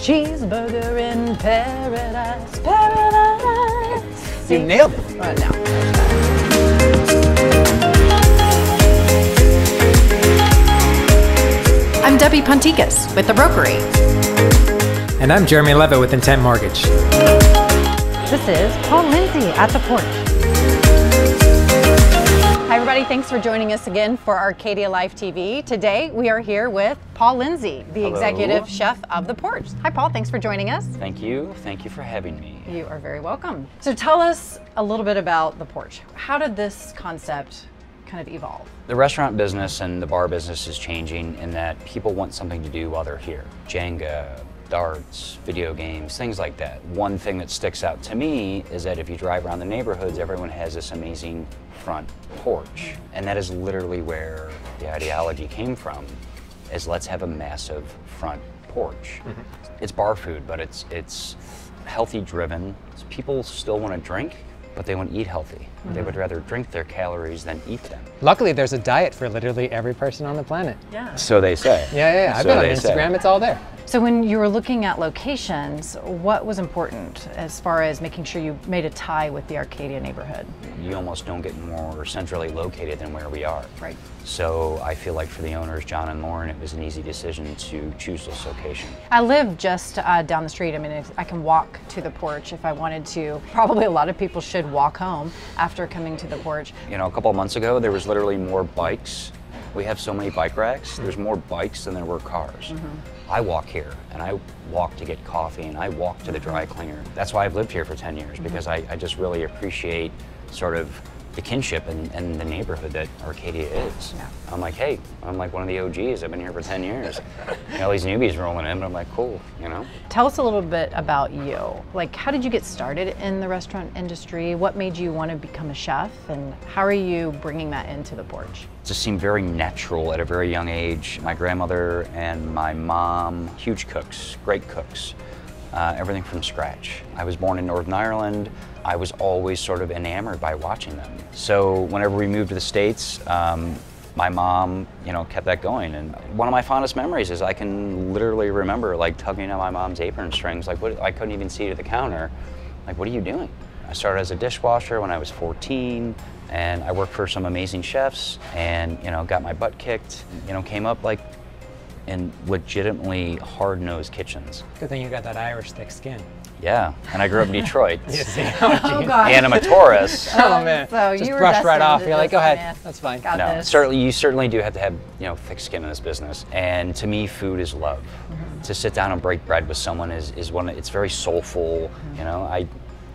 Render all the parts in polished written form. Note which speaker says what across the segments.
Speaker 1: cheeseburger in paradise, paradise.
Speaker 2: You nailed it.
Speaker 1: No. I'm Debbie Pontikas with the Brokery.
Speaker 3: And I'm Jeremy Lovett with Intent Mortgage.
Speaker 1: This is Paul Lindsay at the Porch. Hi everybody, thanks for joining us again for Arcadia Life TV. Today we are here with Paul Lindsay, the executive chef of the Porch. Hi Paul, thanks for joining us.
Speaker 2: Thank you for having me.
Speaker 1: You are very welcome. So tell us a little bit about the Porch. How did this concept kind of evolve?
Speaker 2: The restaurant business and the bar business is changing in that people want something to do while they're here. Jenga, darts, video games, things like that. One thing that sticks out to me is that if you drive around the neighborhoods, everyone has this amazing front porch. And that is literally where the ideology came from, is let's have a massive front porch. Mm-hmm. It's bar food, but it's healthy driven. People still want to drink, but they want to eat healthy. Mm-hmm. They would rather drink their calories than eat them.
Speaker 3: Luckily, there's a diet for literally every person on the planet.
Speaker 1: Yeah.
Speaker 2: So they say.
Speaker 3: Yeah. I've been on Instagram, it's all there.
Speaker 1: So when you were looking at locations, what was important as far as making sure you made a tie with the Arcadia neighborhood?
Speaker 2: You almost don't get more centrally located than where we are.
Speaker 1: Right.
Speaker 2: So I feel like for the owners, John and Lauren, it was an easy decision to choose this location.
Speaker 1: I live just down the street. I mean, I can walk to the Porch if I wanted to. Probably a lot of people should walk home after coming to the Porch.
Speaker 2: You know, a couple of months ago, there was literally more bikes. We have so many bike racks. There's more bikes than there were cars. Mm-hmm. I walk here, and I walk to get coffee, and I walk to the dry cleaner. That's why I've lived here for 10 years, because I just really appreciate sort of the kinship and the neighborhood that Arcadia is. Yeah. I'm like, hey, I'm like one of the OGs. I've been here for 10 years. You know, these newbies rolling in, but I'm like, cool, you know? Tell
Speaker 1: us a little bit about you. Like, how did you get started in the restaurant industry? What made you want to become a chef? And how are you bringing that into the Porch?
Speaker 2: It just seemed very natural at a very young age. My grandmother and my mom, huge cooks, great cooks. Everything from scratch. I was born in Northern Ireland. I was always sort of enamored by watching them. So whenever we moved to the States, my mom, you know, kept that going. And one of my fondest memories is I can literally remember like tugging on my mom's apron strings, like what, I couldn't even see to the counter. Like, what are you doing? I started as a dishwasher when I was 14, and I worked for some amazing chefs and, you know, got my butt kicked, you know, came up like in legitimately hard-nosed kitchens.
Speaker 3: Good thing you got that Irish thick skin.
Speaker 2: Yeah, and I grew up in Detroit.
Speaker 1: Oh, God.
Speaker 2: Animatoris.
Speaker 3: Oh, man.
Speaker 1: So
Speaker 3: just
Speaker 1: you were
Speaker 3: brush right off.
Speaker 1: to
Speaker 3: You're like, go ahead,
Speaker 1: yeah.
Speaker 3: that's fine.
Speaker 1: Got
Speaker 2: No,
Speaker 1: this.
Speaker 2: you certainly do have to have, you know, thick skin in this business. And to me, food is love. Mm-hmm. To sit down and break bread with someone is one. It's very soulful. Mm-hmm. You know, I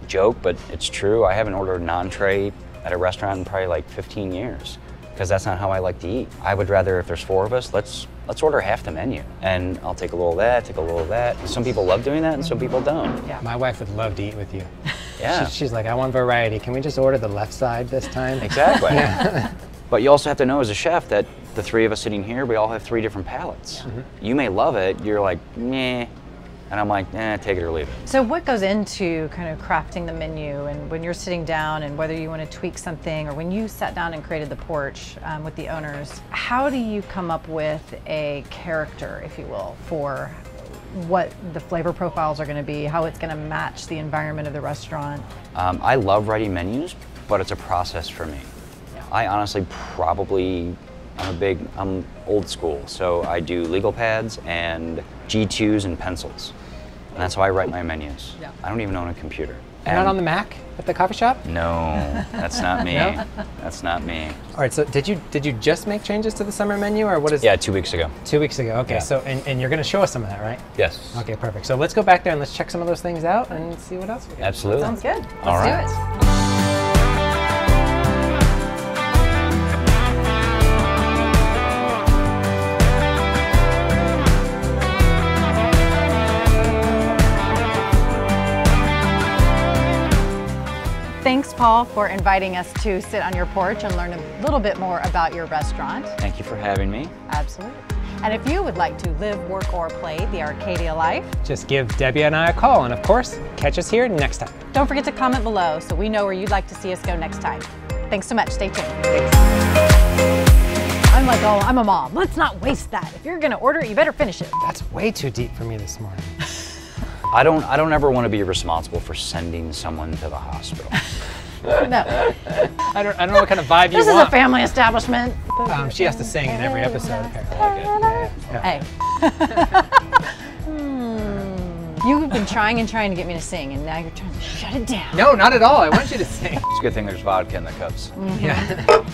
Speaker 2: joke, but it's true. I haven't ordered an entree at a restaurant in probably like 15 years. Because that's not how I like to eat. I would rather, if there's 4 of us, let's order half the menu. And I'll take a little of that, take a little of that. Some people love doing that and some people don't.
Speaker 1: Yeah.
Speaker 3: My wife would love to eat with you.
Speaker 2: Yeah.
Speaker 3: She's like, I want variety. Can we just order the left side this time?
Speaker 2: Exactly. Yeah. But you also have to know as a chef that the 3 of us sitting here, we all have 3 different palates. Yeah. Mm-hmm. You may love it, you're like, meh. And I'm like, take it or leave it.
Speaker 1: So what goes into kind of crafting the menu, and when you're sitting down and whether you want to tweak something, or when you sat down and created the Porch with the owners, how do you come up with a character, if you will, for what the flavor profiles are going to be, how it's going to match the environment of the restaurant?
Speaker 2: I love writing menus, but it's a process for me. Yeah. I honestly I'm old school, so I do legal pads and G2s and pencils. And that's how I write my menus. Yeah. I don't even own a computer.
Speaker 3: You're not on the Mac at the coffee shop?
Speaker 2: No, that's not me.
Speaker 3: No?
Speaker 2: That's not me.
Speaker 3: All right, so did you just make changes to the summer menu, or what is?
Speaker 2: Yeah, 2 weeks ago.
Speaker 3: 2 weeks ago, okay.
Speaker 2: Yeah.
Speaker 3: So, and you're gonna show us some of that, right?
Speaker 2: Yes.
Speaker 3: Okay, perfect. So let's go back there and let's check some of those things out and see what else we got.
Speaker 2: Absolutely.
Speaker 1: Sounds good.
Speaker 2: All
Speaker 1: Let's
Speaker 2: right.
Speaker 1: do it. Thanks, Paul, for inviting us to sit on your porch and learn a little bit more about your restaurant.
Speaker 2: Thank you for having me.
Speaker 1: Absolutely. And if you would like to live, work, or play the Arcadia life,
Speaker 3: just give Debbie and I a call, and of course, catch us here next time.
Speaker 1: Don't forget to comment below so we know where you'd like to see us go next time. Thanks so much. Stay tuned.
Speaker 3: Thanks.
Speaker 1: I'm like, oh, I'm a mom. Let's not waste that. If you're going to order it, you better finish it.
Speaker 3: That's way too deep for me this morning.
Speaker 2: I don't ever want to be responsible for sending someone to the hospital.
Speaker 1: No.
Speaker 3: I don't know what kind of vibe you
Speaker 1: This is
Speaker 3: want.
Speaker 1: a family establishment.
Speaker 3: She has to sing in every episode, apparently.
Speaker 1: Hey. You've been trying and trying to get me to sing, and now you're trying to shut it down.
Speaker 3: No, not at all. I want you to sing.
Speaker 2: It's a good thing there's vodka in the cups.
Speaker 3: Yeah.